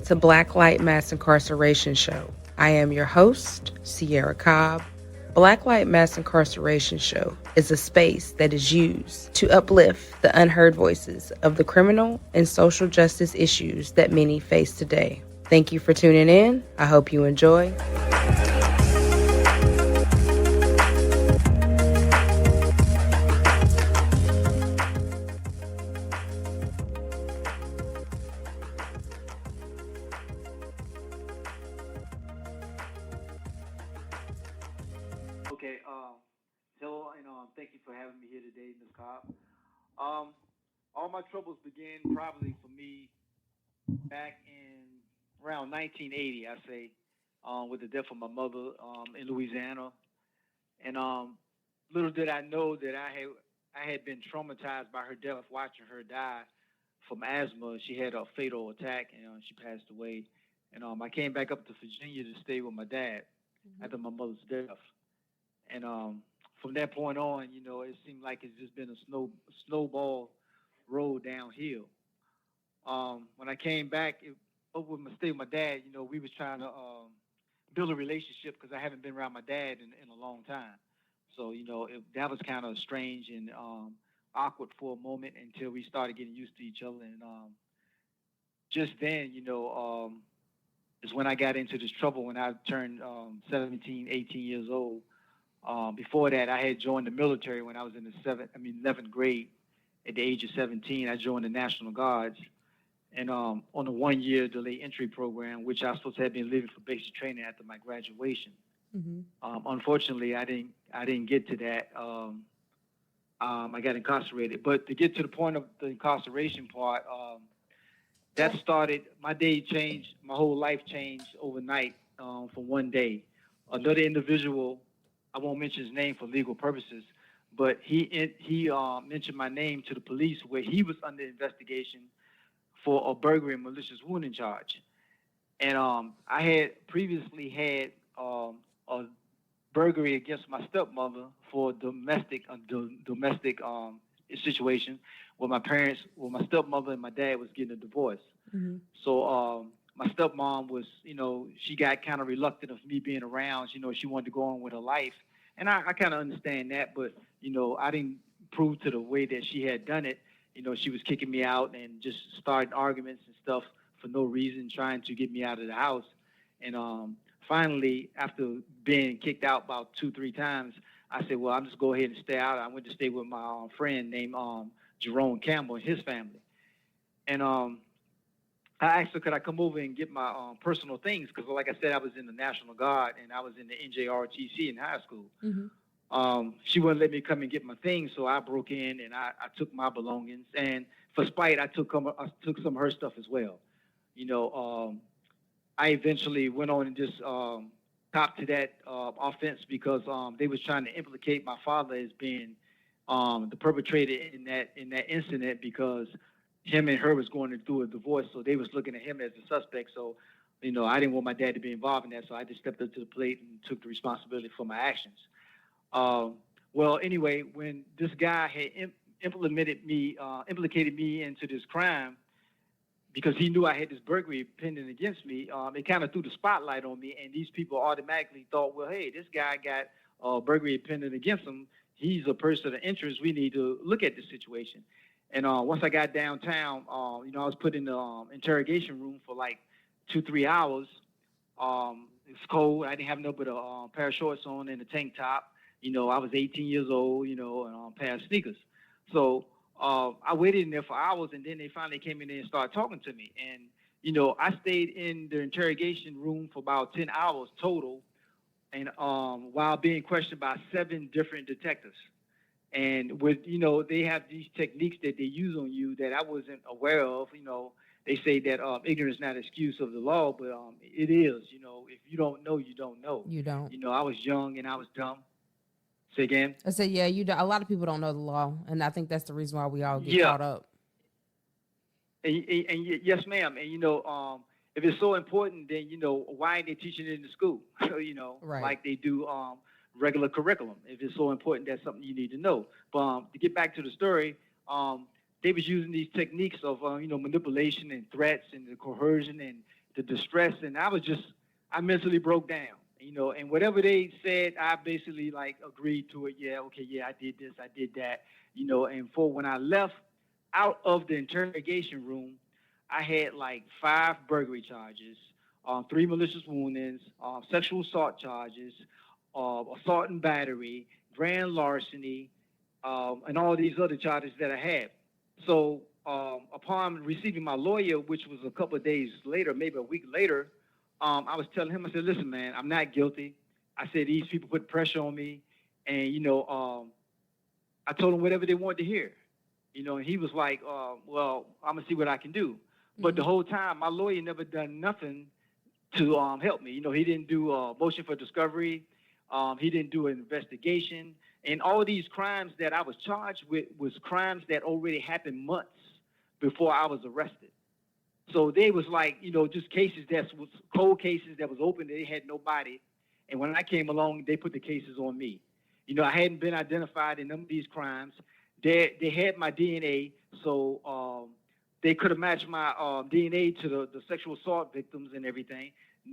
to Blacklight Mass Incarceration Show. I am your host, Cierra Cobb. Blacklight Mass Incarceration Show is a space that is used to uplift the unheard voices of the criminal and social justice issues that many face today. Thank you for tuning in. I hope you enjoy. Okay. Hello, and thank you for having me here today, Ms. Cobb. Um, all my troubles began probably for me back in around 1980, I say, with the death of my mother in Louisiana. And little did I know that I had been traumatized by her death, watching her die from asthma. She had a fatal attack, and she passed away. And I came back up to Virginia to stay with my dad after my mother's death. And from that point on, it seemed like it's just been a snowball roll downhill. When I came back over with stay with my dad, we was trying to build a relationship because I haven't been around my dad in a long time. So, that was kind of strange and awkward for a moment until we started getting used to each other. And just then, is when I got into this trouble when I turned 17, 18 years old. Before that, I had joined the military when I was in the 11th grade. At the age of 17, I joined the National Guards, and on a 1-year delay entry program, which I was supposed to have been leaving for basic training after my graduation. Unfortunately, I didn't get to that. I got incarcerated. But to get to the point of the incarceration part, that started, my day changed, my whole life changed overnight from one day. Another individual, I won't mention his name for legal purposes, but he mentioned my name to the police where he was under investigation for a burglary and malicious wounding charge. And I had previously had a burglary against my stepmother for domestic situation where my stepmother and my dad was getting a divorce. So my stepmom was, she got kind of reluctant of me being around. She wanted to go on with her life. And I kind of understand that, but, I didn't prove to the way that she had done it. She was kicking me out and just starting arguments and stuff for no reason, trying to get me out of the house. And finally, after being kicked out about 2-3 times, I said, well, I'm just go ahead and stay out. I went to stay with my friend named Jerome Campbell and his family. And I asked her, could I come over and get my personal things? Because, like I said, I was in the National Guard and I was in the NJROTC in high school. She wouldn't let me come and get my things, so I broke in and I took my belongings. And for spite, I took some of her stuff as well. I eventually went on and just copped to that offense because they was trying to implicate my father as being the perpetrator in that incident because him and her was going through a divorce, so they was looking at him as a suspect. So, I didn't want my dad to be involved in that, so I just stepped up to the plate and took the responsibility for my actions. Well, anyway, when this guy had implicated me into this crime because he knew I had this burglary pending against me, it kind of threw the spotlight on me, and these people automatically thought, well, hey, this guy got burglary pending against him. He's a person of interest. We need to look at this situation. And once I got downtown, I was put in the interrogation room for like 2-3 hours. It was cold. I didn't have no but a pair of shorts on and a tank top. I was 18 years old, and a pair of sneakers. So I waited in there for hours, and then they finally came in there and started talking to me. And, I stayed in the interrogation room for about 10 hours total, and while being questioned by 7 different detectives. And with, they have these techniques that they use on you that I wasn't aware of. They say that ignorance is not an excuse of the law, but it is. If you don't know, you don't know. You don't. I was young and I was dumb. Say again? I said, yeah, a lot of people don't know the law, and I think that's the reason why we all get Yeah. caught up. And yes, ma'am. And, if it's so important, then, why ain't they teaching it in the school? Right. Like they do regular curriculum. If it's so important, that's something you need to know. But to get back to the story, they was using these techniques of, manipulation and threats and the coercion and the distress, and I mentally broke down, and whatever they said, I basically like agreed to it. Yeah, okay, yeah, I did this, I did that, and for when I left out of the interrogation room, I had like 5 burglary charges, 3 malicious woundings, sexual assault charges, assault and battery, grand larceny, and all these other charges that I had. So upon receiving my lawyer, which was a couple of days later, maybe a week later, I was telling him, I said, listen, man, I'm not guilty. I said, these people put pressure on me. And, I told them whatever they wanted to hear. And he was like, well, I'm going to see what I can do. But the whole time, my lawyer never done nothing to help me. He didn't do a motion for discovery. He didn't do an investigation. And all these crimes that I was charged with was crimes that already happened months before I was arrested. So they was like, just cases that was cold cases that was open. They had nobody. And when I came along, they put the cases on me. I hadn't been identified in none of these crimes. They had my DNA, so they could have matched my DNA to the sexual assault victims and everything.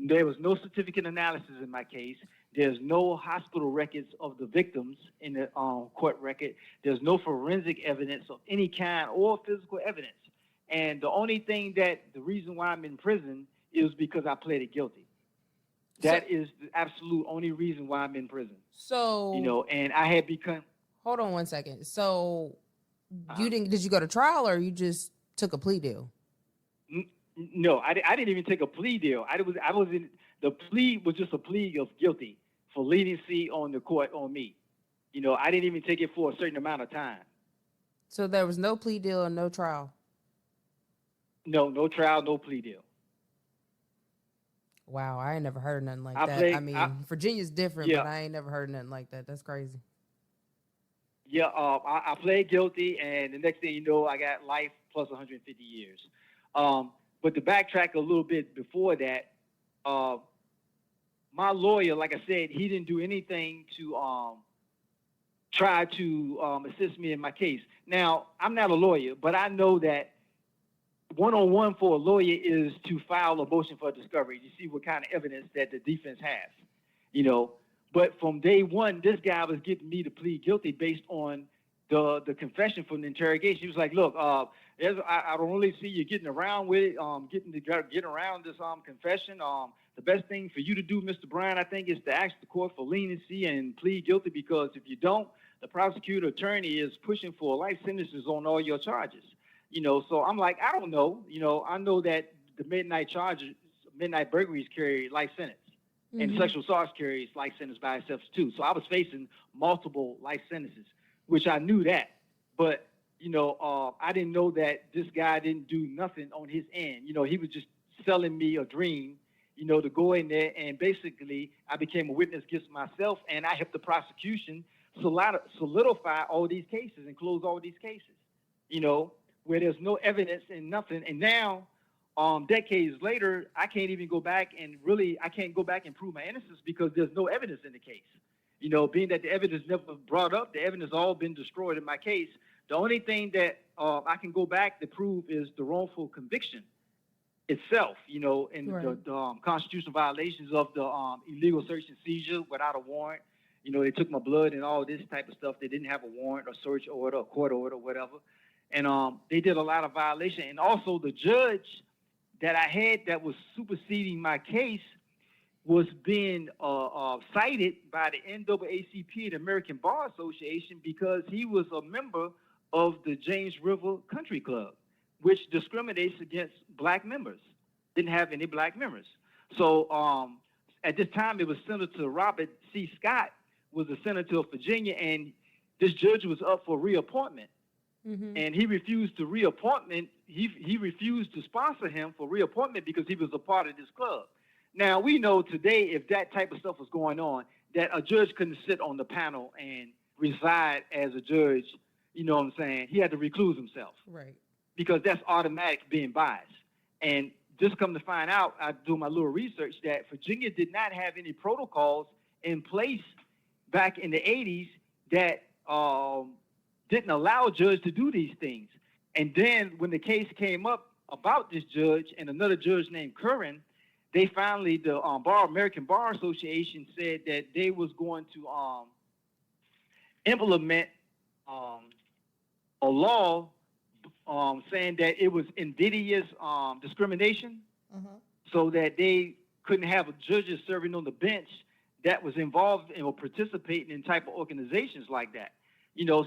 There was no certificate analysis in my case. There's no hospital records of the victims in the court record. There's no forensic evidence of any kind or physical evidence. And the reason why I'm in prison is because I pleaded guilty. That is the absolute only reason why I'm in prison. So, and I had become. Hold on one second. So, did you go to trial or you just took a plea deal? No, I didn't even take a plea deal. The plea was just a plea of guilty for leniency on the court on me. I didn't even take it for a certain amount of time. So there was no plea deal and no trial? No trial, no plea deal. Wow, I ain't never heard nothing like that. Virginia's different, but I ain't never heard nothing like that. That's crazy. Yeah, I pled guilty, and the next thing you know, I got life plus 150 years. But to backtrack a little bit before that, my lawyer, like I said, he didn't do anything to try to assist me in my case. Now, I'm not a lawyer, but I know that one-on-one for a lawyer is to file a motion for discovery to see what kind of evidence that the defense has, But from day one, this guy was getting me to plead guilty based on the confession from the interrogation. He was like, look, I don't really see you getting around with it, getting around this confession. The best thing for you to do, Mr. Bryan, I think, is to ask the court for leniency and plead guilty, because if you don't, the prosecutor attorney is pushing for life sentences on all your charges. So I'm like, I don't know. I know that the midnight burglaries carry life sentence, and sexual assault carries life sentence by itself too. So I was facing multiple life sentences, which I knew that. But, I didn't know that this guy didn't do nothing on his end. He was just selling me a dream, to go in there, and basically I became a witness against myself, and I helped the prosecution solidify all these cases and close all these cases, where there's no evidence and nothing. And now, decades later, I can't even go back and prove my innocence because there's no evidence in the case. Being that the evidence never brought up, the evidence all been destroyed in my case. The only thing that I can go back to prove is the wrongful conviction itself, and right. the constitutional violations of the illegal search and seizure without a warrant. They took my blood and all this type of stuff. They didn't have a warrant or search order or court order or whatever. And they did a lot of violation. And also the judge that I had that was superseding my case was being cited by the NAACP, the American Bar Association, because he was a member of the James River Country Club, which discriminates against black members. Didn't have any black members. So at this time, it was Senator Robert C. Scott was the senator of Virginia, and this judge was up for reappointment. And he refused to reappointment. He refused to sponsor him for reappointment because he was a part of this club. Now, we know today, if that type of stuff was going on, that a judge couldn't sit on the panel and reside as a judge. You know what I'm saying? He had to recluse himself. Right. Because that's automatic being biased. And just come to find out, I do my little research, that Virginia did not have any protocols in place back in the 80s that didn't allow a judge to do these things. And then when the case came up about this judge and another judge named Curran, they finally, the American Bar Association said that they was going to implement a law saying that it was invidious discrimination, so that they couldn't have judges serving on the bench that was involved in or participating in type of organizations like that.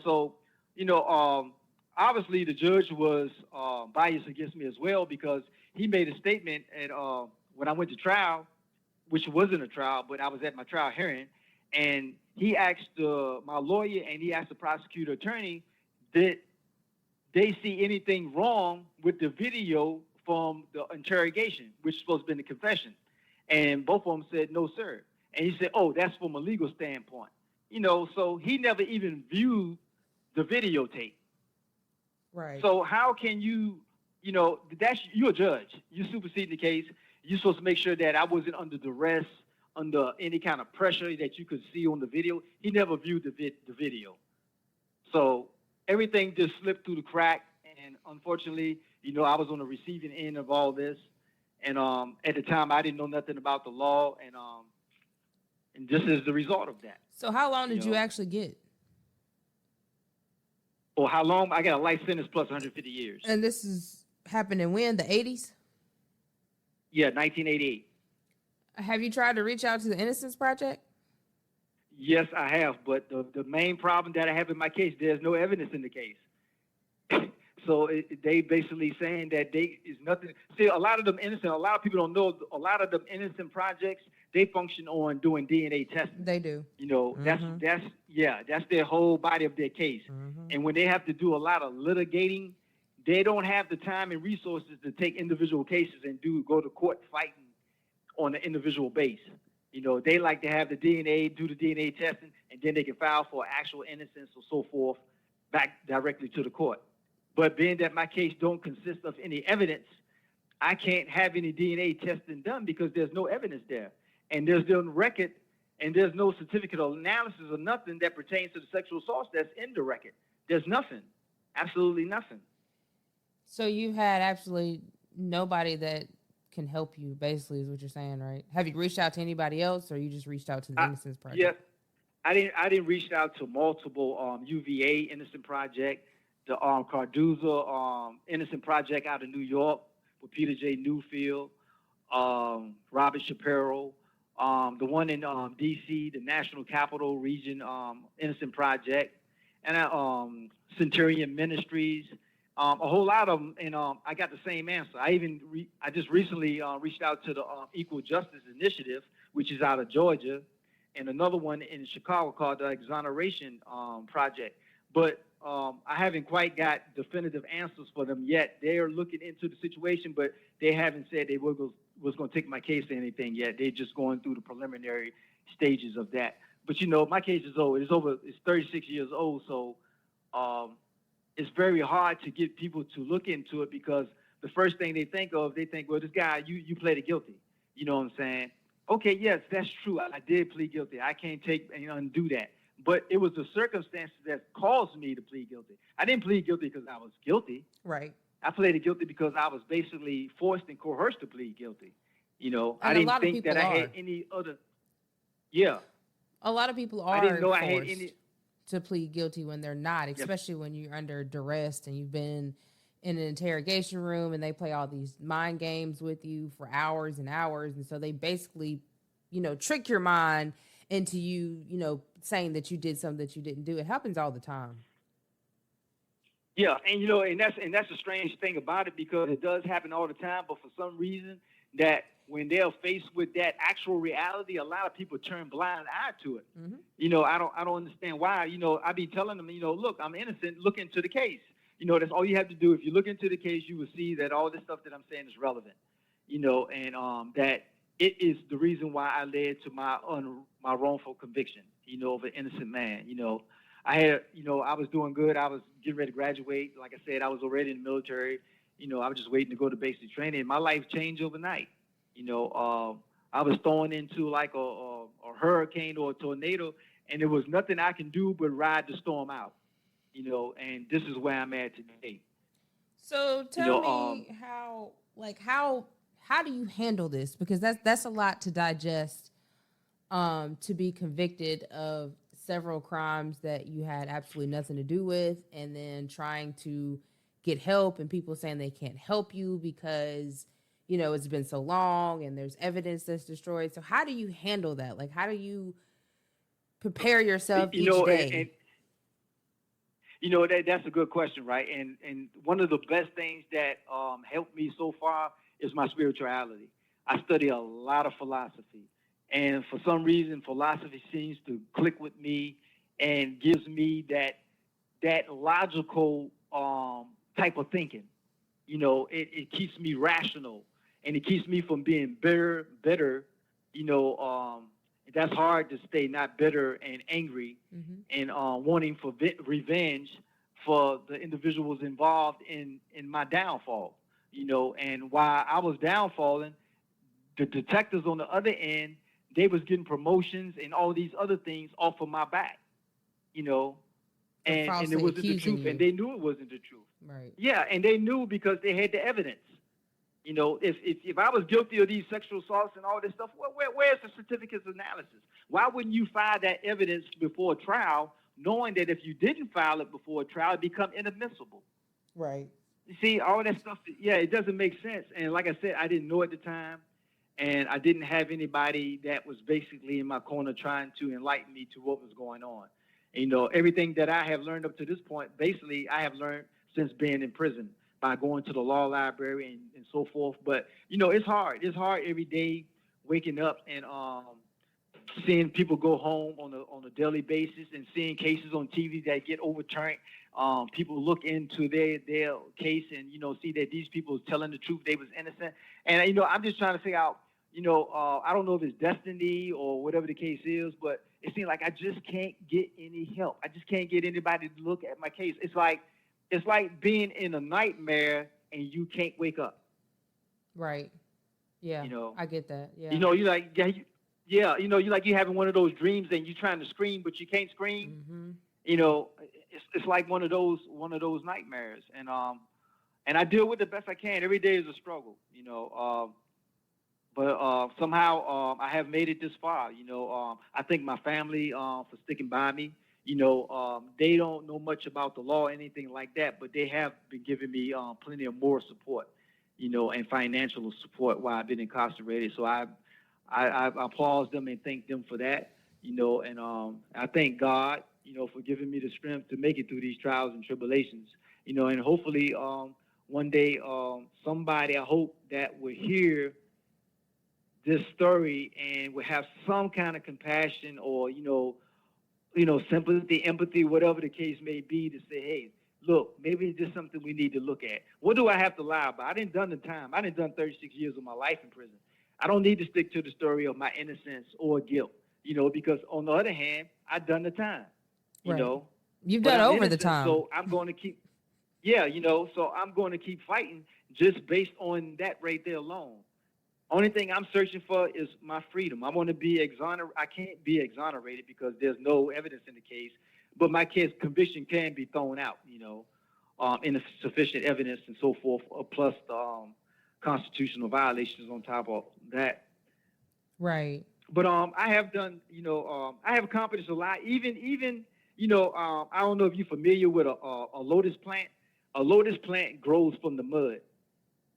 So, obviously the judge was biased against me as well, because he made a statement at when I went to trial, which wasn't a trial, but I was at my trial hearing, and he asked my lawyer and he asked the prosecutor attorney, did they see anything wrong with the video from the interrogation, which is supposed to be the confession? And both of them said, no, sir. And he said, oh, that's from a legal standpoint. So he never even viewed the videotape. Right. So how can you're a judge. You supersede the case. You're supposed to make sure that I wasn't under duress, under any kind of pressure that you could see on the video. He never viewed the video. So everything just slipped through the crack. And unfortunately, I was on the receiving end of all this. And at the time, I didn't know nothing about the law. And this is the result of that. So how long did you actually get? Or how long? I got a life sentence plus 150 years. And this is happening when? The 80s? Yeah, 1988. Have you tried to reach out to the Innocence Project? Yes, I have. But the main problem that I have in my case, there's no evidence in the case. So they basically saying that is nothing. See, a lot of them innocent. A lot of people don't know. A lot of them innocent projects, they function on doing DNA testing. They do. That's their whole body of their case. And when they have to do a lot of litigating, they don't have the time and resources to take individual cases and go to court fighting on an individual base. They like to have the DNA, do the DNA testing, and then they can file for actual innocence or so forth back directly to the court. But being that my case don't consist of any evidence, I can't have any DNA testing done because there's no evidence there. And there's no record, and there's no certificate of analysis or nothing that pertains to the sexual assault that's in the record. There's nothing. Absolutely nothing. So you had absolutely nobody that can help you, basically, is what you're saying, right? Have you reached out to anybody else, or you just reached out to the Innocence Project? Yes. I didn't reach out to multiple UVA Innocent Project, the Cardozo Innocent Project out of New York with Peter J. Newfield, Robert Shapiro, the one in D.C., the National Capital Region Innocent Project, and Centurion Ministries, a whole lot of them, and I got the same answer. I just recently reached out to the Equal Justice Initiative, which is out of Georgia, and another one in Chicago called the Exoneration Project. But I haven't quite got definitive answers for them yet. They're looking into the situation, but they haven't said they was going to take my case or anything yet. They're just going through the preliminary stages of that. But my case is old. It's 36 years old, so it's very hard to get people to look into it, because the first thing they think, well, this guy, you pleaded guilty. You know what I'm saying? Okay, yes, that's true. I did plead guilty. I can't take and undo that. But it was the circumstances that caused me to plead guilty. I didn't plead guilty because I was guilty. Right. I pleaded guilty because I was basically forced and coerced to plead guilty. And I didn't think that I had any other. Yeah. A lot of people are I didn't know forced I had any to plead guilty when they're not, especially when you're under duress and you've been in an interrogation room and they play all these mind games with you for hours and hours. And so they basically, trick your mind into you, saying that you did something that you didn't do. It happens all the time. Yeah, and that's a strange thing about it, because it does happen all the time. But for some reason, that when they're faced with that actual reality, a lot of people turn blind eye to it. I don't understand why. I be telling them, look, I'm innocent. Look into the case. That's all you have to do. If you look into the case, you will see that all this stuff that I'm saying is relevant. And that it is the reason why I led to my wrongful conviction. Of an innocent man. I was doing good. I was getting ready to graduate. Like I said, I was already in the military. I was just waiting to go to basic training. My life changed overnight. I was thrown into like a hurricane or a tornado, and there was nothing I can do but ride the storm out. And this is where I'm at today. So tell me how how do you handle this? Because that's a lot to digest, to be convicted of several crimes that you had absolutely nothing to do with, and then trying to get help and people saying they can't help you because, you know, it's been so long and there's evidence that's destroyed. So how do you handle that? Like, how do you prepare yourself You each know, day? you know that's a good question, right? And one of the best things that helped me so far is my spirituality. I study a lot of philosophy, and for some reason, philosophy seems to click with me and gives me that logical type of thinking. You know, it keeps me rational, and it keeps me from being bitter. You know, that's hard to stay not bitter and angry Mm-hmm. and wanting for revenge for the individuals involved in my downfall. You know, and while I was downfalling, the detectives on the other end, they was getting promotions and all these other things off of my back. You know, So and it falsely wasn't the accusing truth, and you. they knew it wasn't the truth. Right. Yeah, and they knew because they had the evidence. You know, if I was guilty of these sexual assaults and all this stuff, where's the certificates of analysis? Why wouldn't you file that evidence before a trial, knowing that if you didn't file it before a trial, it become inadmissible? Right. You see, all that stuff, yeah, it doesn't make sense. And like I said, I didn't know at the time, and I didn't have anybody that was basically in my corner trying to enlighten me to what was going on. And, you know, everything that I have learned up to this point, basically, I have learned since being in prison by going to the law library and so forth. But, you know, it's hard. It's hard every day waking up and seeing people go home on a daily basis and seeing cases on TV that get overturned. People look into their case and, you know, see that these people is telling the truth, they was innocent. And, you know, I'm just trying to figure out, you know, I don't know if it's destiny or whatever the case is, but it seems like I just can't get any help. I just can't get anybody to look at my case. It's like being in a nightmare and you can't wake up. Right. Yeah. You know, I get that. Yeah. you know, you like, yeah, you know, you like you having one of those dreams and you're trying to scream, but you can't scream. Mm-hmm. You know, it's like one of those nightmares. And I deal with it the best I can. Every day is a struggle, you know. But somehow I have made it this far. You know, I thank my family for sticking by me. You know, they don't know much about the law or anything like that, but they have been giving me plenty of moral support, you know, and financial support while I've been incarcerated. So I applaud them and thank them for that, you know, and I thank God, you know, for giving me the strength to make it through these trials and tribulations, you know, and hopefully one day somebody, I hope, that will hear this story and will have some kind of compassion or, sympathy, empathy, whatever the case may be, to say, hey, look, maybe it's just something we need to look at. What do I have to lie about? I didn't done the time. I didn't done 36 years of my life in prison. I don't need to stick to the story of my innocence or guilt, you know, because on the other hand, I've done the time, you Right. know. You've But done I'm over the innocent, time. so I'm going to keep, so I'm going to keep fighting just based on that right there alone. Only thing I'm searching for is my freedom. I want to be exonerated. I can't be exonerated because there's no evidence in the case, but my case conviction can be thrown out, you know, insufficient evidence and so forth, plus the constitutional violations on top of that. Right. But I have done, I have accomplished a lot. Even, I don't know if you're familiar with a lotus plant. A lotus plant grows from the mud.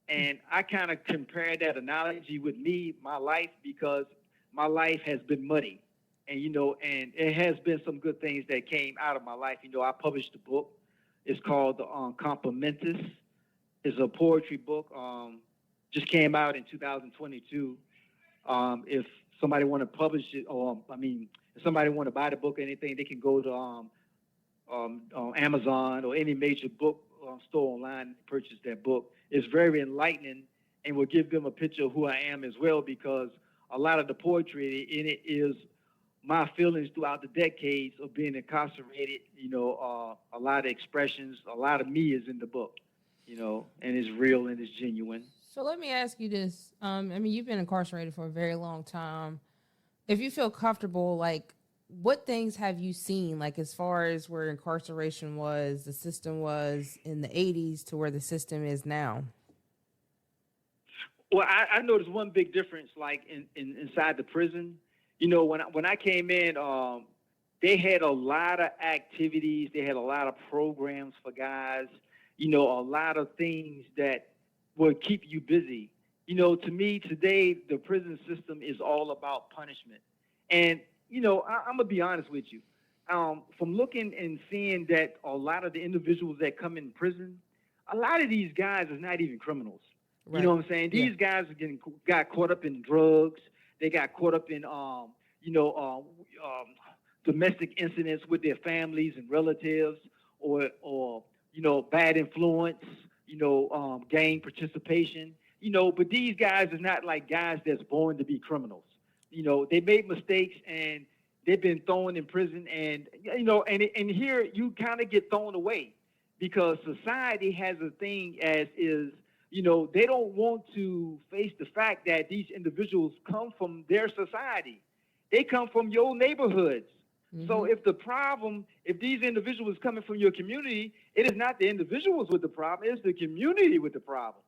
And I kind of compare that analogy with me, my life, because my life has been muddy. And, and it has been some good things that came out of my life. You know, I published a book. It's called the Complimentus. It's a poetry book. Just came out in 2022. If somebody want to publish it, if somebody want to buy the book or anything, they can go to Amazon or any major book store online and purchase that book. It's very enlightening and will give them a picture of who I am as well, because a lot of the poetry in it is my feelings throughout the decades of being incarcerated. A lot of expressions, a lot of me is in the book, and it's real and it's genuine. So let me ask you this. You've been incarcerated for a very long time. If you feel comfortable, like, what things have you seen, like, as far as where incarceration was, the system was in the 80s to where the system is now? Well, I noticed one big difference, like inside the prison. When I came in, they had a lot of activities. They had a lot of programs for guys. A lot of things that would keep you busy. To me today, the prison system is all about punishment. And I'm gonna be honest with you. From looking and seeing that a lot of the individuals that come in prison, a lot of these guys is not even criminals. You Right. know what I'm saying? These guys got caught up in drugs. They got caught up in domestic incidents with their families and relatives, or bad influence. Gang participation. But these guys is not like guys that's born to be criminals. They made mistakes and they've been thrown in prison, and and here you kind of get thrown away because society has a thing as is. They don't want to face the fact that these individuals come from their society. They come from your neighborhoods. Mm-hmm. So if these individuals coming from your community, it is not the individuals with the problem, it's the community with the problem.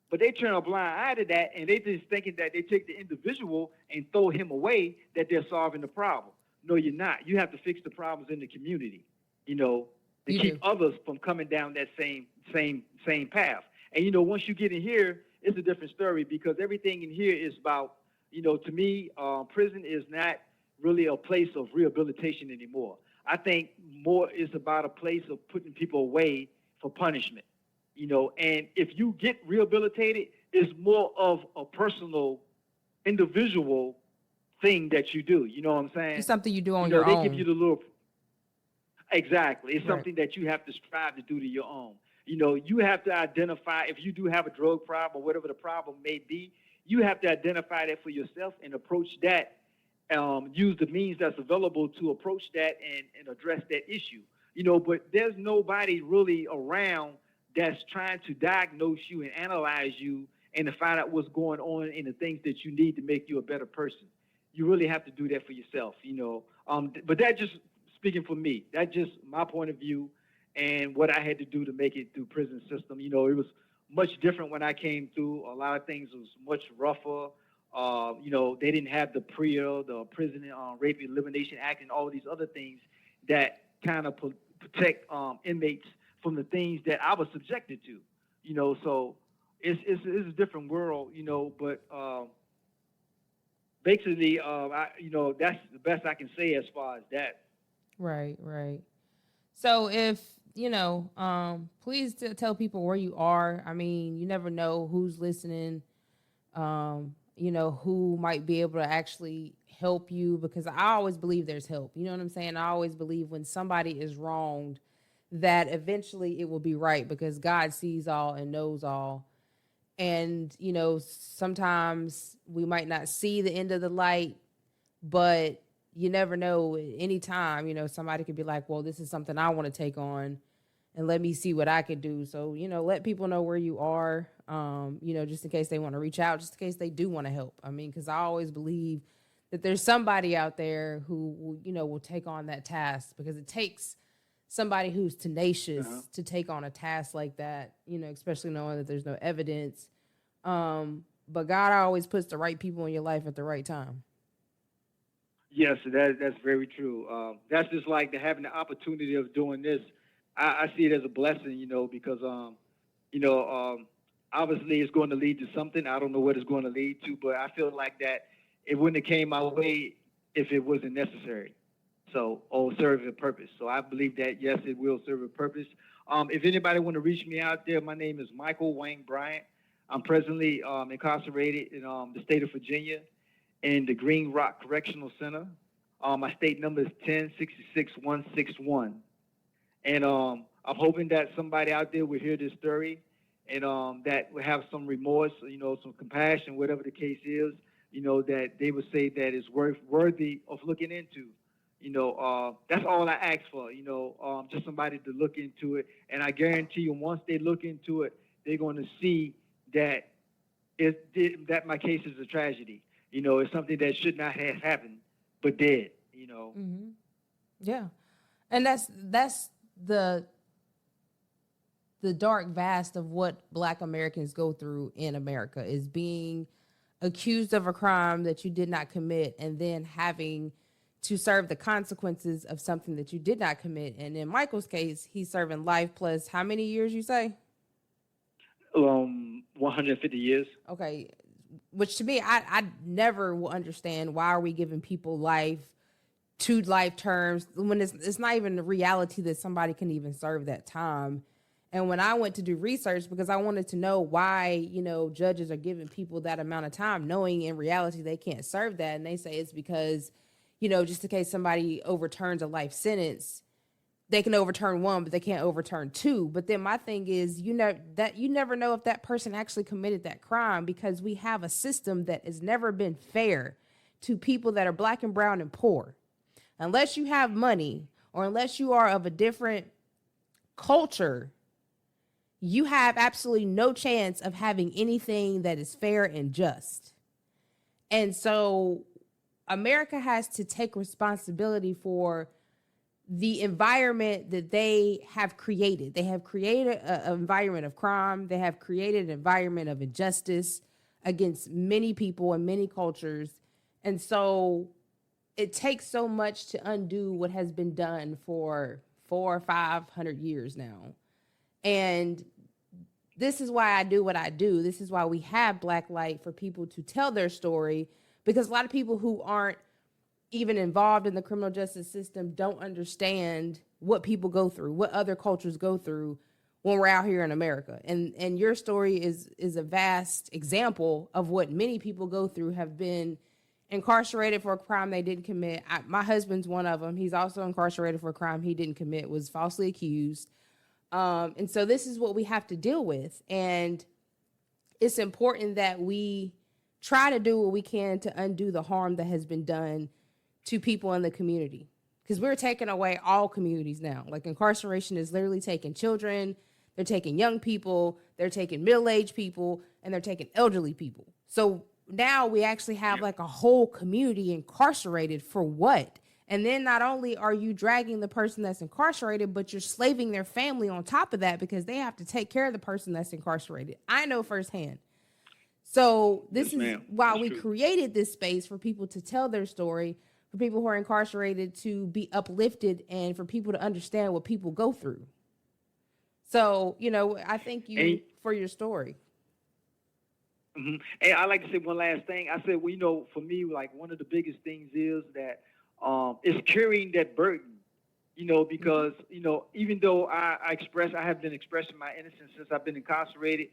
But they turn a blind eye to that, and they just thinking that they take the individual and throw him away, that they're solving the problem. No, you're not. You have to fix the problems in the community, to keep others from coming down that same path. And once you get in here, it's a different story because everything in here is about, to me, prison is not really a place of rehabilitation anymore. I think more is about a place of putting people away for punishment. And if you get rehabilitated, it's more of a personal, individual thing that you do. You know what I'm saying? It's something you do on your own. They give you the little. Exactly. It's Right. something that you have to strive to do to your own. You have to identify if you do have a drug problem or whatever the problem may be. You have to identify that for yourself and approach that. Use the means that's available to approach that and address that issue. But there's nobody really around that's trying to diagnose you and analyze you and to find out what's going on and the things that you need to make you a better person. You really have to do that for yourself. But that just speaking for me. That's just my point of view and what I had to do to make it through prison system. It was much different when I came through. A lot of things was much rougher. They didn't have the PREA, the Prison Rape Elimination Act, and all these other things that kind of protect inmates from the things that I was subjected to. So it's a different world. But basically, that's the best I can say as far as that. Right. So if, please tell people where you are. I mean, you never know who's listening, who might be able to actually help you, because I always believe there's help. You know what I'm saying? I always believe when somebody is wronged, that eventually it will be right because God sees all and knows all. And, sometimes we might not see the end of the light, but you never know. Anytime, somebody could be like, well, this is something I want to take on and let me see what I could do. So, let people know where you are, just in case they want to reach out, just in case they do want to help. I mean, because I always believe that there's somebody out there who, will take on that task, because it takes somebody who's tenacious to take on a task like that, especially knowing that there's no evidence. But God always puts the right people in your life at the right time. Yes, that's very true. That's just like having the opportunity of doing this. I see it as a blessing, because, obviously it's going to lead to something. I don't know what it's going to lead to, but I feel like that it wouldn't have came my way if it wasn't necessary. So, serve a purpose. So I believe that, yes, it will serve a purpose. If anybody want to reach me out there, my name is Michael Wayne Bryant. I'm presently incarcerated in the state of Virginia in the Green Rock Correctional Center. My state number is 1066161. And I'm hoping that somebody out there will hear this story and that will have some remorse, some compassion, whatever the case is, that they would say that it's worthy of looking into. That's all I ask for, just somebody to look into it. And I guarantee you, once they look into it, they're going to see that that my case is a tragedy. It's something that should not have happened, but did, Mm-hmm. Yeah. And that's the dark vast of what Black Americans go through in America, is being accused of a crime that you did not commit and then having to serve the consequences of something that you did not commit. And in Michael's case, he's serving life plus how many years, you say? 150 years. Okay. Which to me, I never will understand, why are we giving people life, 2 life terms, when it's not even the reality that somebody can even serve that time. And when I went to do research, because I wanted to know why, judges are giving people that amount of time, knowing in reality they can't serve that. And they say it's because, just in case somebody overturns a life sentence, they can overturn 1, but they can't overturn 2. But then my thing is, you never know if that person actually committed that crime, because we have a system that has never been fair to people that are Black and brown and poor. Unless you have money, or unless you are of a different culture, you have absolutely no chance of having anything that is fair and just. And so America has to take responsibility for the environment that they have created. They have created an environment of crime. They have created an environment of injustice against many people and many cultures. And so it takes so much to undo what has been done for 400 or 500 years now. And this is why I do what I do. This is why we have Black Light, for people to tell their story, because a lot of people who aren't even involved in the criminal justice system don't understand what people go through, what other cultures go through when we're out here in America. And your story is a vast example of what many people go through, have been incarcerated for a crime they didn't commit. My husband's one of them. He's also incarcerated for a crime he didn't commit, was falsely accused. And so this is what we have to deal with. And it's important that we try to do what we can to undo the harm that has been done to people in the community, because we're taking away all communities now. Like, incarceration is literally taking children, they're taking young people, they're taking middle-aged people, and they're taking elderly people. So now we actually have like a whole community incarcerated for what? And then not only are you dragging the person that's incarcerated, but you're slaving their family on top of that, because they have to take care of the person that's incarcerated. I know firsthand. So this is why we created this space for people to tell their story, for people who are incarcerated to be uplifted, and for people to understand what people go through. So, I thank you for your story. Mm-hmm. And I like to say one last thing. I said, well, for me, like, one of the biggest things is that is carrying that burden, because, even though I have been expressing my innocence since I've been incarcerated,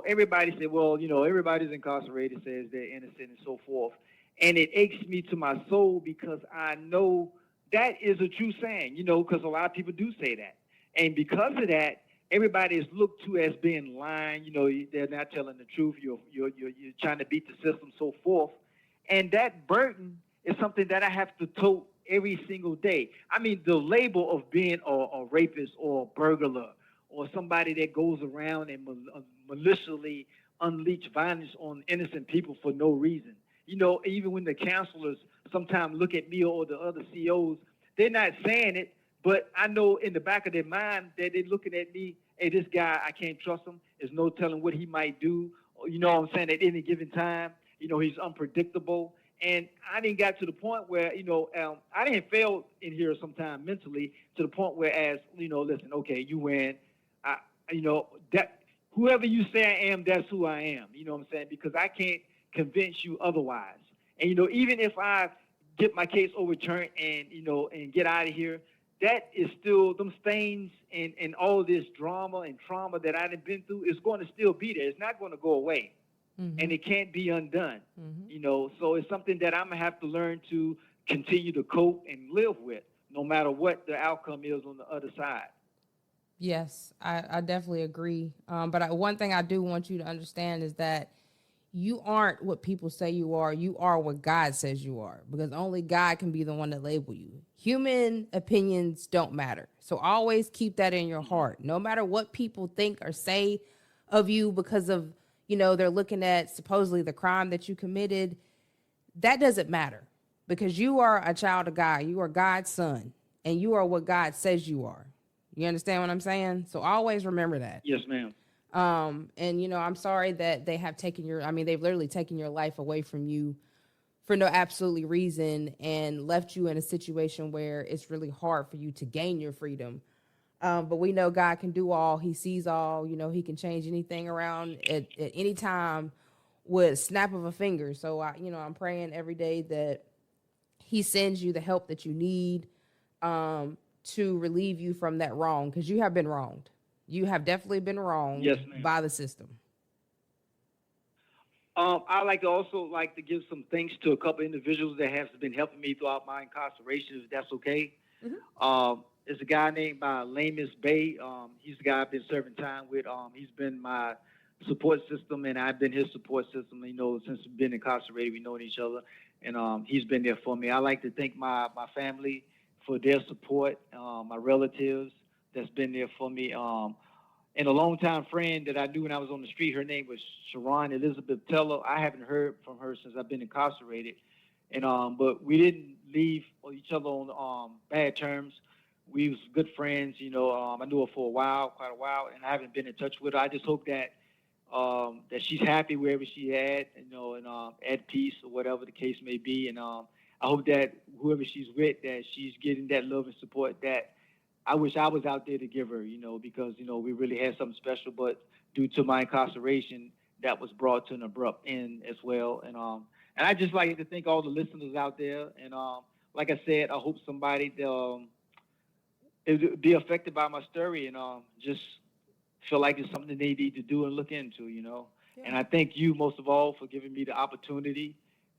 everybody said, well, everybody's incarcerated says they're innocent and so forth. And it aches me to my soul, because I know that is a true saying, because a lot of people do say that. And because of that, everybody is looked to as being lying. They're not telling the truth. You're trying to beat the system, so forth. And that burden is something that I have to tote every single day. I mean, the label of being a rapist or a burglar, or somebody that goes around and maliciously unleash violence on innocent people for no reason. Even when the counselors sometimes look at me or the other COs, they're not saying it, but I know in the back of their mind that they're looking at me, hey, this guy, I can't trust him. There's no telling what he might do. You know what I'm saying? At any given time, he's unpredictable. And I didn't got to the point where, I didn't fail in here sometime mentally, to the point where, as, listen, okay, you win. That whoever you say I am, that's who I am. You know what I'm saying? Because I can't convince you otherwise. And, even if I get my case overturned and, and get out of here, that is still, them stains and all this drama and trauma that I've been through is going to still be there. It's not going to go away. Mm-hmm. And it can't be undone. Mm-hmm. So it's something that I'm going to have to learn to continue to cope and live with, no matter what the outcome is on the other side. Yes, I definitely agree. But one thing I do want you to understand is that you aren't what people say you are. You are what God says you are, because only God can be the one to label you. Human opinions don't matter. So always keep that in your heart. No matter what people think or say of you because of, they're looking at supposedly the crime that you committed, that doesn't matter, because you are a child of God. You are God's son, and you are what God says you are. You understand what I'm saying? So always remember that. Yes, ma'am. And I'm sorry that they have taken they've literally taken your life away from you for no absolutely reason and left you in a situation where it's really hard for you to gain your freedom. But we know God can do all. He sees all. He can change anything around at any time with a snap of a finger. So I'm praying every day that He sends you the help that you need to relieve you from that wrong, because you have been wronged. You have definitely been wronged Yes, ma'am. by the system. I like to also like to give some thanks to a couple individuals that have been helping me throughout my incarceration, if that's okay. There's a guy named Lamus Bay. He's the guy I've been serving time with. He's been my support system, and I've been his support system. Since we've been incarcerated, we known each other, and he's been there for me. I like to thank my family for their support, my relatives that's been there for me. And a longtime friend that I knew when I was on the street, her name was Sharon Elizabeth Teller. I haven't heard from her since I've been incarcerated, and but we didn't leave each other on bad terms. We was good friends. I knew her for quite a while, and I haven't been in touch with her. I just hope that that she's happy wherever she's at, and at peace or whatever the case may be. And I hope that whoever she's with, that she's getting that love and support that I wish I was out there to give her, because, we really had something special, but due to my incarceration, that was brought to an abrupt end as well. And I just like to thank all the listeners out there. And like I said, I hope somebody be affected by my story and just feel like it's something they need to do and look into, Yeah. And I thank you most of all for giving me the opportunity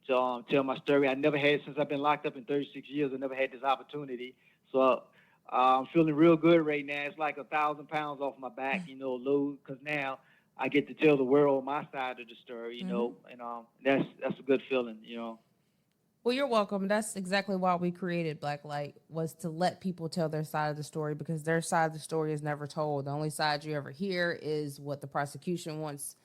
to tell my story. I never had, since I've been locked up in 36 years, I never had this opportunity. So I'm feeling real good right now. It's like 1,000 pounds off my back, load, because now I get to tell the world my side of the story, and that's a good feeling. Well, you're welcome. That's exactly why we created Black Light, was to let people tell their side of the story, because their side of the story is never told. The only side you ever hear is what the prosecution wants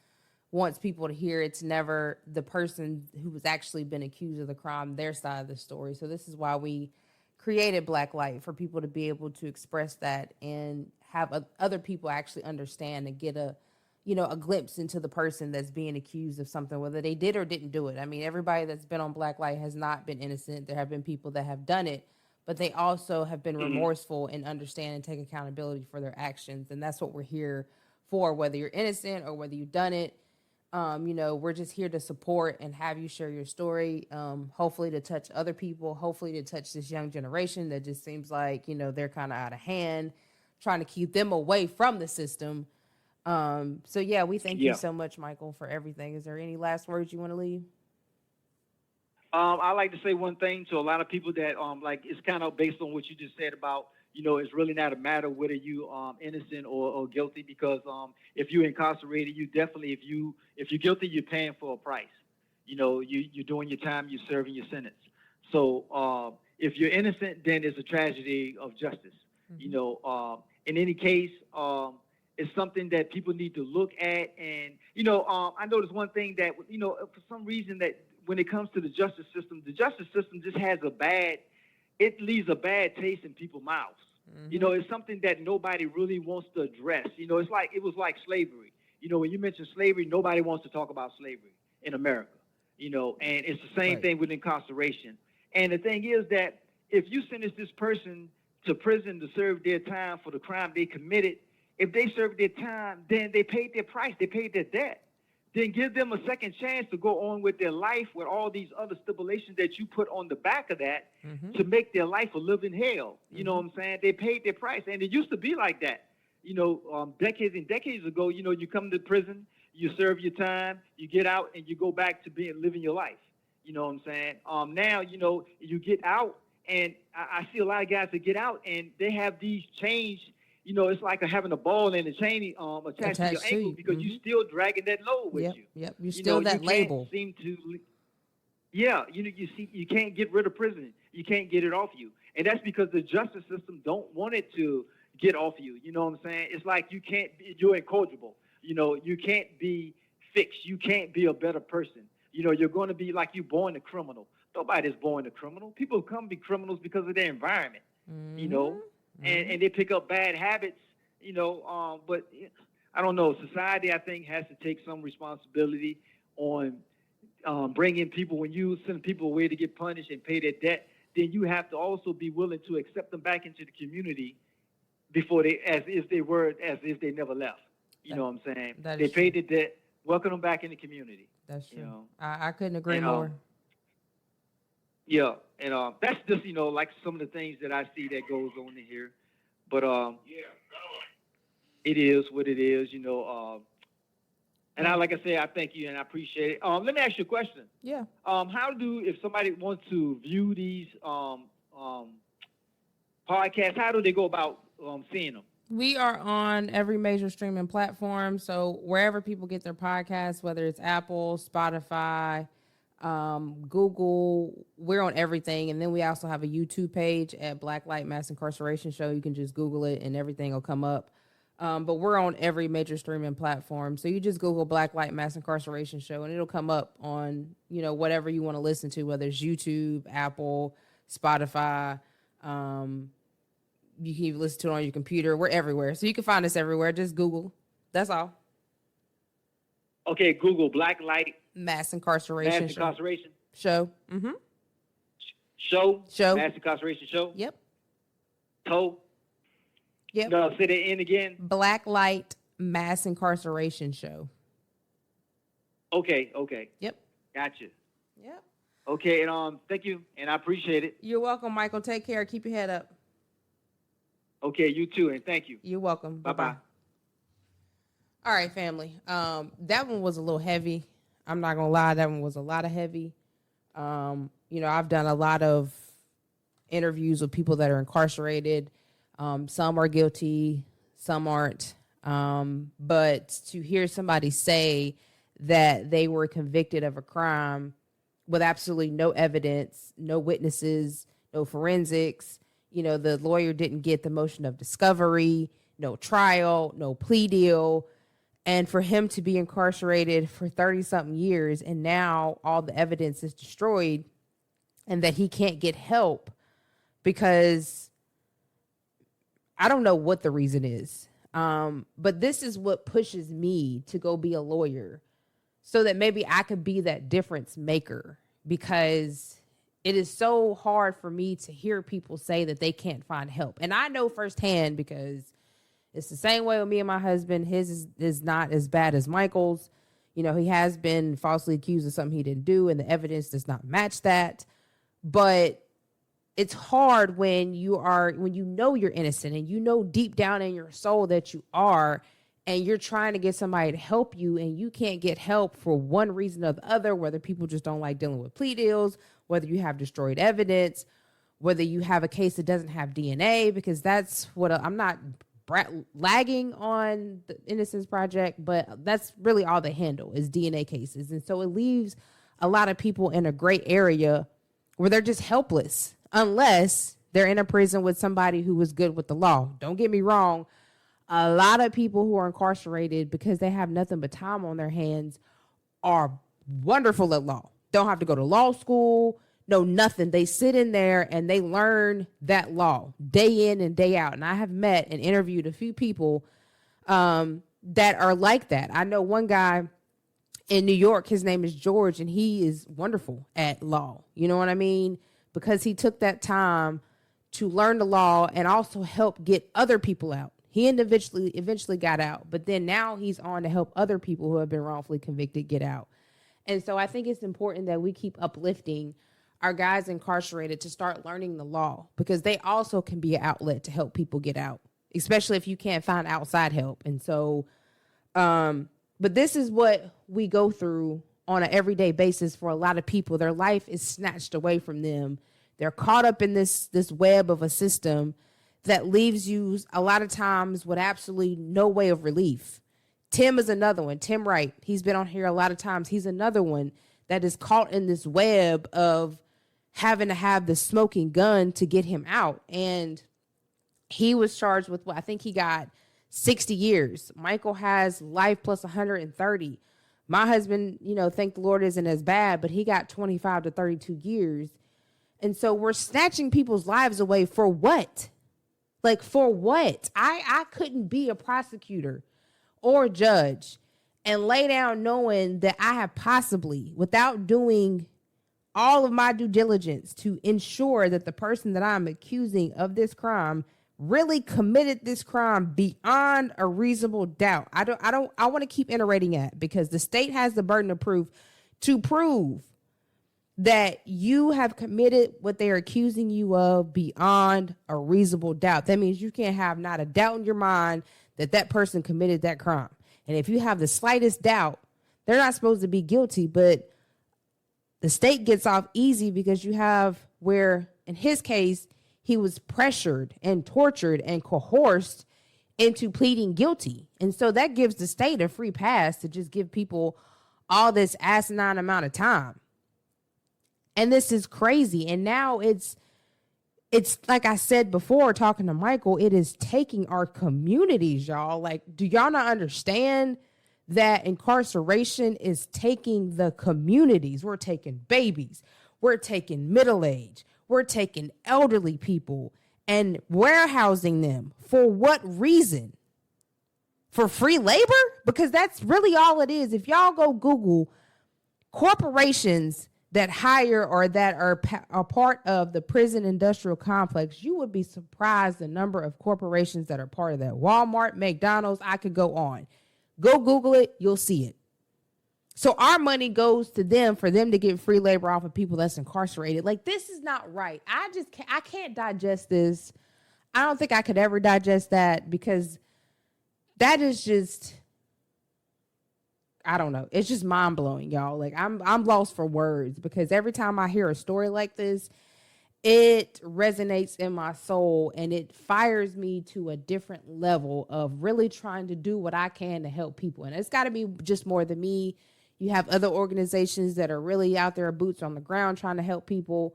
people to hear. It's never the person who has actually been accused of the crime, their side of the story. So this is why we created Black Light, for people to be able to express that and have other people actually understand and get a glimpse into the person that's being accused of something, whether they did or didn't do it. I mean, everybody that's been on Black Light has not been innocent. There have been people that have done it, but they also have been remorseful and understand and take accountability for their actions. And that's what we're here for, whether you're innocent or whether you've done it. We're just here to support and have you share your story, hopefully to touch other people, hopefully to touch this young generation that just seems like, they're kind of out of hand, trying to keep them away from the system. So yeah, we thank you so much, Michael, for everything. Is there any last words you want to leave? I like to say one thing to a lot of people that like it's kind of based on what you just said about it's really not a matter whether you innocent or guilty, because if you're incarcerated, you definitely if you're guilty, you're paying for a price. You're doing your time, you're serving your sentence. So if you're innocent, then it's a tragedy of justice. In any case, it's something that people need to look at. And I noticed one thing that for some reason that when it comes to the justice system just has it leaves a bad taste in people's mouths. It's something that nobody really wants to address. It was like slavery. When you mention slavery, nobody wants to talk about slavery in America. And it's the same thing with incarceration. And the thing is that if you sentence this person to prison to serve their time for the crime they committed, if they served their time, then they paid their price, they paid their debt. Then give them a second chance to go on with their life with all these other stipulations that you put on the back of that to make their life a living hell. You know what I'm saying? They paid their price. And it used to be like that. Decades and decades ago, you come to prison, you serve your time, you get out, and you go back to living your life. You know what I'm saying? Now, you get out, and I see a lot of guys that get out, and they have these chains. It's like having a ball and a chain attached to your ankle, because you're still dragging that load with you. Yep, you're still that label. You can't get rid of prison. You can't get it off you. And that's because the justice system don't want it to get off you. You know what I'm saying? It's like you're incorrigible. You can't be fixed. You can't be a better person. You're going to be like you born a criminal. Nobody's born a criminal. People come be criminals because of their environment. and they pick up bad habits, but I don't know. Society, I think, has to take some responsibility on bringing people. When you send people away to get punished and pay their debt, then you have to also be willing to accept them back into the community before as if they never left. You know what I'm saying? They paid the debt, welcome them back in the community. That's true. I couldn't agree more. Yeah, and that's just like some of the things that I see that goes on in here, but it is what it is, and like I said, I thank you and I appreciate it. Let me ask you a question. Yeah. If somebody wants to view these podcasts, how do they go about seeing them? We are on every major streaming platform, so wherever people get their podcasts, whether it's Apple, Spotify, Google, we're on everything. And then we also have a YouTube page at Blacklight Mass Incarceration Show. You can just Google it and everything will come up. But we're on every major streaming platform. So you just Google Blacklight Mass Incarceration Show and it'll come up on, whatever you want to listen to, whether it's YouTube, Apple, Spotify. You can even listen to it on your computer. We're everywhere. So you can find us everywhere. Just Google. That's all. Okay, Google Blacklight Mass Incarceration Show. Mm-hmm. Show. Mass Incarceration Show. Yep. Toe. Yep. No, say that in again. Blacklight Mass Incarceration Show. Okay. Yep. Gotcha. Yep. Okay, and thank you, and I appreciate it. You're welcome, Michael. Take care. Keep your head up. Okay, you too, and thank you. You're welcome. Bye-bye. All right, family. That one was a little heavy. I'm not gonna lie, that one was a lot of heavy. I've done a lot of interviews with people that are incarcerated. Some are guilty, some aren't. But to hear somebody say that they were convicted of a crime with absolutely no evidence, no witnesses, no forensics, the lawyer didn't get the motion of discovery, no trial, no plea deal. And for him to be incarcerated for 30-something years and now all the evidence is destroyed and that he can't get help because I don't know what the reason is. But this is what pushes me to go be a lawyer so that maybe I could be that difference maker, because it is so hard for me to hear people say that they can't find help. And I know firsthand because it's the same way with me and my husband. His is not as bad as Michael's. He has been falsely accused of something he didn't do, and the evidence does not match that. But it's hard when you're innocent and deep down in your soul that you are, and you're trying to get somebody to help you, and you can't get help for one reason or the other, whether people just don't like dealing with plea deals, whether you have destroyed evidence, whether you have a case that doesn't have DNA, because that's what I'm not lagging on the Innocence Project, but that's really all they handle is DNA cases. And so it leaves a lot of people in a gray area where they're just helpless unless they're in a prison with somebody who was good with the law. Don't get me wrong. A lot of people who are incarcerated because they have nothing but time on their hands are wonderful at law. Don't have to go to law school. No, nothing. They sit in there and they learn that law day in and day out. And I have met and interviewed a few people that are like that. I know one guy in New York, his name is George, and he is wonderful at law. You know what I mean? Because he took that time to learn the law and also help get other people out. He eventually got out, but then now he's on to help other people who have been wrongfully convicted get out. And so I think it's important that we keep uplifting our guys incarcerated to start learning the law, because they also can be an outlet to help people get out, especially if you can't find outside help. And so, but this is what we go through on an everyday basis for a lot of people. Their life is snatched away from them. They're caught up in this web of a system that leaves you a lot of times with absolutely no way of relief. Tim is another one. Tim Wright, he's been on here a lot of times. He's another one that is caught in this web of having to have the smoking gun to get him out. And he was charged with, I think he got 60 years. Michael has life plus 130. My husband, thank the Lord, isn't as bad, but he got 25 to 32 years. And so we're snatching people's lives away for what? Like, for what? I couldn't be a prosecutor or judge and lay down knowing that I have possibly, without doing all of my due diligence to ensure that the person that I'm accusing of this crime really committed this crime beyond a reasonable doubt. I want to keep iterating at, because the state has the burden of proof to prove that you have committed what they're accusing you of beyond a reasonable doubt. That means you can't have not a doubt in your mind that that person committed that crime. And if you have the slightest doubt, they're not supposed to be guilty, but the state gets off easy because you have where, in his case, he was pressured and tortured and coerced into pleading guilty. And so that gives the state a free pass to just give people all this asinine amount of time. And this is crazy. And now it's like I said before, talking to Michael, it is taking our communities, y'all. Like, do y'all not understand that incarceration is taking the communities? We're taking babies. We're taking middle-aged. We're taking elderly people and warehousing them. For what reason? For free labor? Because that's really all it is. If y'all go Google corporations that hire or that are a part of the prison industrial complex, you would be surprised the number of corporations that are part of that. Walmart, McDonald's, I could go on. Go Google it, you'll see it. So our money goes to them for them to get free labor off of people that's incarcerated. Like, this is not right. I can't digest this. I don't think I could ever digest that, because that is just, I don't know. It's just mind blowing, y'all. Like, I'm lost for words, because every time I hear a story like this, it resonates in my soul and it fires me to a different level of really trying to do what I can to help people. And it's got to be just more than me. You have other organizations that are really out there, boots on the ground, trying to help people.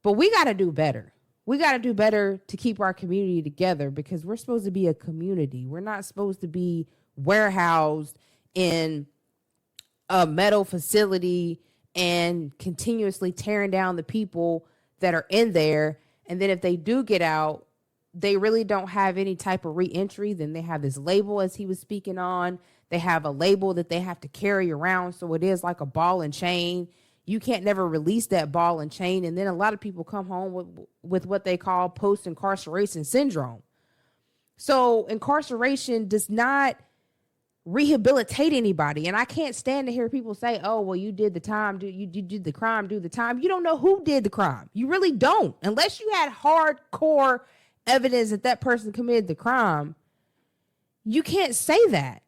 But we got to do better. We got to do better to keep our community together, because we're supposed to be a community. We're not supposed to be warehoused in a metal facility and continuously tearing down the people that are in there. And then if they do get out, they really don't have any type of reentry. Then they have this label, as he was speaking on. They have a label that they have to carry around. So it is like a ball and chain. You can't never release that ball and chain. And then a lot of people come home with what they call post-incarceration syndrome. So incarceration does not rehabilitate anybody. And I can't stand to hear people say, oh, well, you did the time, you did the crime, do the time. You don't know who did the crime. You really don't. Unless you had hardcore evidence that that person committed the crime, you can't say that.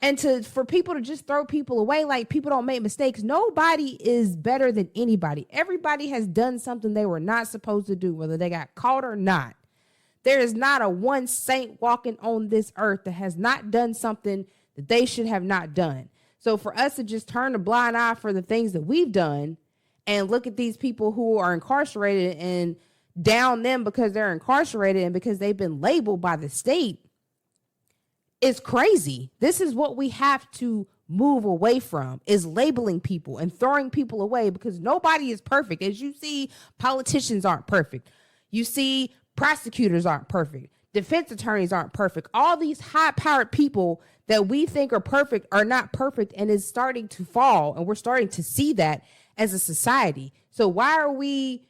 And for people to just throw people away like people don't make mistakes. Nobody is better than anybody. Everybody has done something they were not supposed to do, whether they got caught or not. There is not a one saint walking on this earth that has not done something that they should have not done. So for us to just turn a blind eye for the things that we've done and look at these people who are incarcerated and down them because they're incarcerated and because they've been labeled by the state, is crazy. This is what we have to move away from, is labeling people and throwing people away, because nobody is perfect. As you see, politicians aren't perfect. You see, prosecutors aren't perfect. Defense attorneys aren't perfect. All these high-powered people that we think are perfect are not perfect, and is starting to fall. And we're starting to see that as a society. So why are we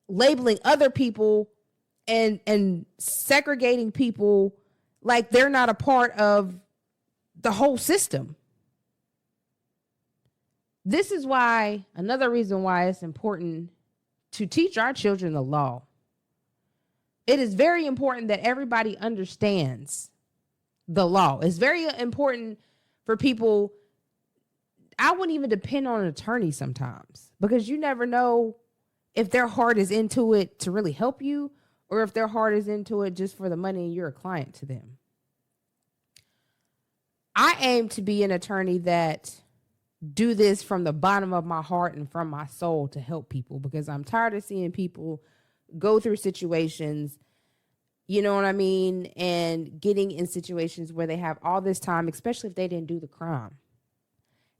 labeling other people and segregating people like they're not a part of the whole system? This is why, another reason why it's important to teach our children the law. It is very important that everybody understands the law. It's very important for people. I wouldn't even depend on an attorney sometimes, because you never know if their heart is into it to really help you, or if their heart is into it just for the money and you're a client to them. I aim to be an attorney that do this from the bottom of my heart and from my soul to help people, because I'm tired of seeing people go through situations, you know what I mean, and getting in situations where they have all this time, especially if they didn't do the crime.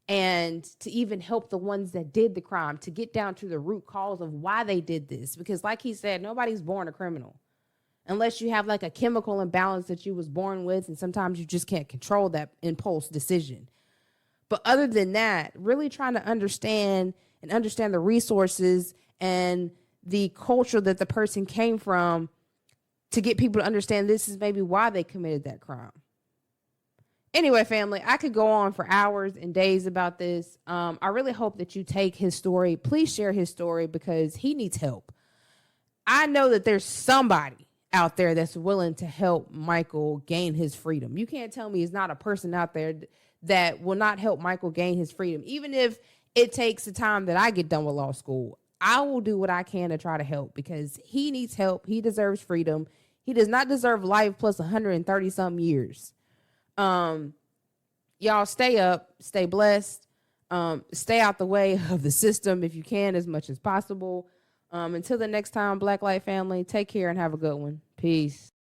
And to even help the ones that did the crime to get down to the root cause of why they did this. Because like he said, nobody's born a criminal. unless you have like a chemical imbalance that you was born with, and sometimes you just can't control that impulse decision. But other than that, really trying to understand the resources and the culture that the person came from to get people to understand this is maybe why they committed that crime. Anyway, family, I could go on for hours and days about this. I really hope that you take his story. Please share his story because he needs help. I know that there's somebody out there that's willing to help Michael gain his freedom. You can't tell me he's not a person out there that will not help Michael gain his freedom. Even if it takes the time that I get done with law school, I will do what I can to try to help because he needs help. He deserves freedom. He does not deserve life plus 130 something years. Y'all stay up, stay blessed, stay out the way of the system if you can as much as possible. Until the next time, Black Light family, take care and have a good one. Peace.